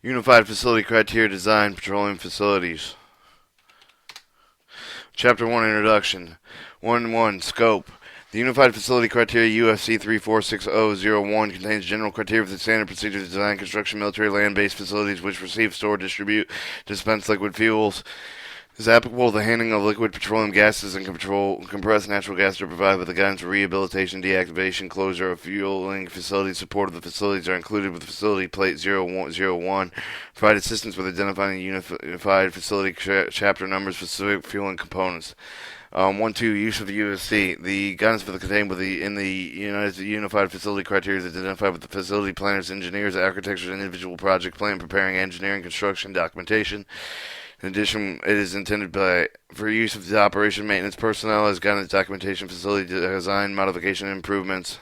Unified Facility Criteria Design Petroleum Facilities. Chapter 1 Introduction. 1-1 Scope. The Unified Facility Criteria UFC002 contains general criteria for the standard procedures to design construction military land-based facilities which receive, store, distribute, dispense liquid fuels. Is applicable to the handling of liquid petroleum gases and compressed natural gas to provide with the guidance for rehabilitation, deactivation, closure of fueling facilities. Support of the facilities are included with Facility Plate 0101. Provide assistance with identifying the Unified Facility chapter numbers for specific fueling components. 1-2 Use of the UFC. The guidance for the contained in the Unified Facility Criteria is identified with the facility planners, engineers, architects, and individual project plan, preparing engineering, construction, documentation. In addition, it is intended for use of the operation maintenance personnel as guidance, documentation, facility design, modification, and improvements.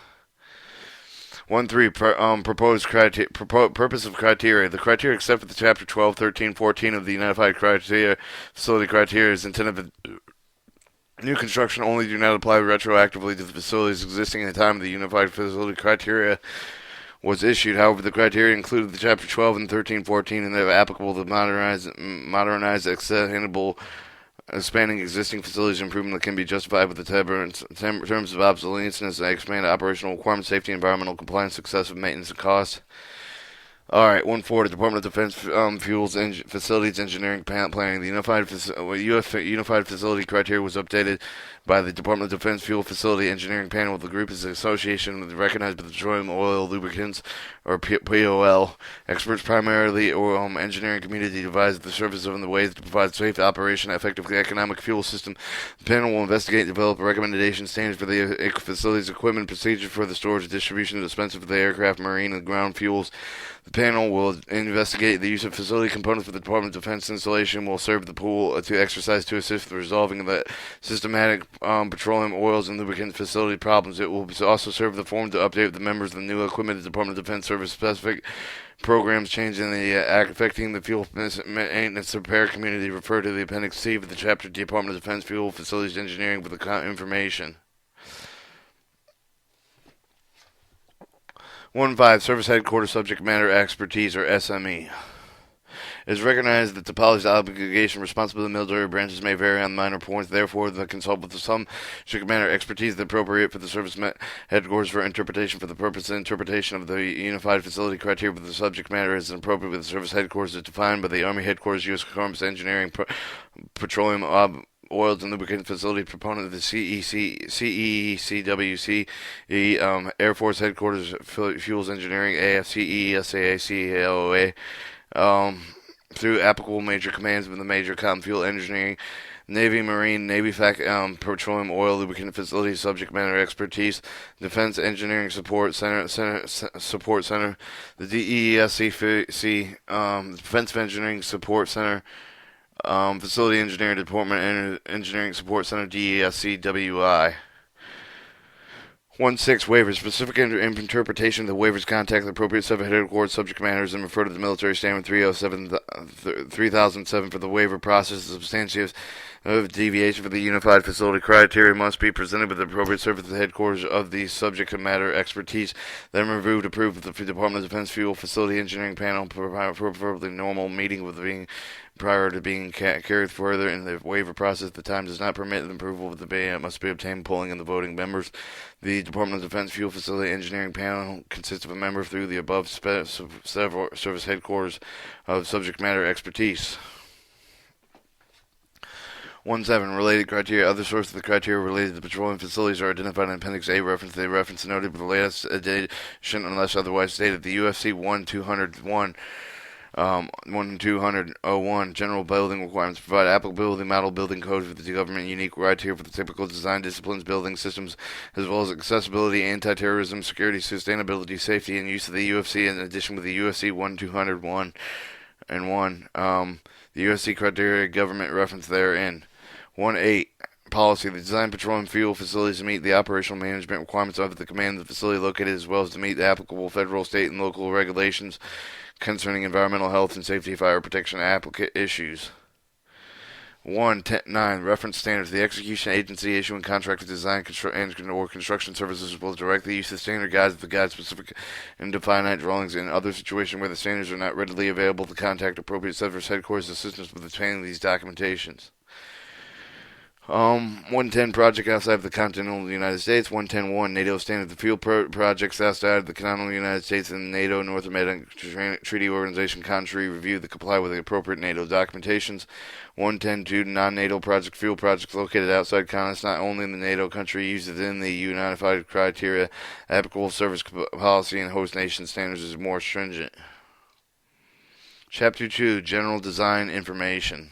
1-3 Proposed criteria. Purpose of criteria. The criteria except for the chapter 12, 13, 14 of the Unified Criteria Facility Criteria is intended for new construction only. Do not apply retroactively to the facilities existing at the time of the Unified Facility Criteria was issued. However, the criteria included the Chapter 12 and 13, 14, and they are applicable to modernize, extendable, expanding existing facilities improvement that can be justified with the terms of obsolescence and expand operational requirements, safety, environmental compliance, excessive maintenance, and costs. Alright, 1-4, the Department of Defense Fuels Facilities Engineering Planning. The Unified Facility Criteria was updated by the Department of Defense Fuel Facility Engineering Panel. The group is an association recognized by the Petroleum Oil Lubricants, or POL, experts primarily or engineering community devise the service of the ways to provide safe operation, effective economic fuel system. The panel will investigate and develop recommendation standards for the facility's equipment, procedure for the storage, distribution, and dispensing of the aircraft, marine, and ground fuels. The panel will investigate the use of facility components for the Department of Defense installation, will serve the pool to exercise to assist with resolving the systematic petroleum, oils, and lubricant facility problems. It will also serve the forum to update the members of the new equipment of the Department of Defense service specific programs changing the affecting the fuel maintenance repair community. Refer to the Appendix C of the chapter Department of Defense Fuel Facilities Engineering for the information. 1-5 Service Headquarters Subject Matter Expertise, or SME. It is recognized that the policy's obligation responsibility of the military branches may vary on minor points. Therefore, the consult with some subject matter expertise that appropriate for the service headquarters for interpretation for the purpose of interpretation of the Unified Facility Criteria for the subject matter is appropriate with the service headquarters as defined by the Army Headquarters, U.S. Corps Engineering, Petroleum Oils and Lubricant Facility proponent of the CECWC, Air Force Headquarters, Fuels Engineering, AFCE, SAAC, through applicable major commands of the Major Common Fuel Engineering, Navy, Marine, Navy, Petroleum Oil Lubricant Facilities, Subject Matter Expertise, Defense Engineering Support Center, the DESC, Defense Engineering Support Center, Facility Engineering Department, Engineering Support Center, DESCWI. 1-6 Waivers. Specific interpretation of the waivers contact the appropriate headquarters subject matters and refer to the Military Standard 3007 for the waiver process. The substantive deviation for the Unified Facility Criteria must be presented with the appropriate service at the headquarters of the subject matter expertise, then reviewed, approved with the Department of Defense Fuel Facility Engineering Panel, preferably normal meeting with being prior to being carried further in the waiver process. The time does not permit the approval of the ban. Must be obtained polling in the voting members. The Department of Defense Fuel Facility Engineering Panel consists of a member through the above several service headquarters of subject matter expertise. 1-7 Related criteria. Other sources of the criteria related to petroleum facilities are identified in Appendix A. Reference noted with the latest edition unless otherwise stated. The UFC002 1201 General Building Requirements provide applicability model building codes with the government unique criteria for the typical design disciplines, building systems, as well as accessibility, anti-terrorism, security, sustainability, safety, and use of the UFC. In addition, with the UFC 1201 and 1, the UFC criteria government reference therein. 1-8 Policy. The design petroleum fuel facilities to meet the operational management requirements of the command of the facility located, as well as to meet the applicable federal, state, and local regulations concerning environmental health and safety, fire protection, applicant issues. 1.9 Reference standards. The execution agency issuing contract to design or construction services will directly use the standard guides of the guide specific and definite drawings. In other situations where the standards are not readily available, to contact appropriate service headquarters assistance with obtaining these documentations. 110 project outside of the continental United States. 110.1 NATO standard. The field projects outside of the continental United States and NATO North Atlantic Treaty Organization country review that comply with the appropriate NATO documentations. 110.2 non-NATO project field projects located outside continents not only in the NATO country used within the unified criteria. Applicable service policy and host nation standards is more stringent. Chapter 2 General Design Information.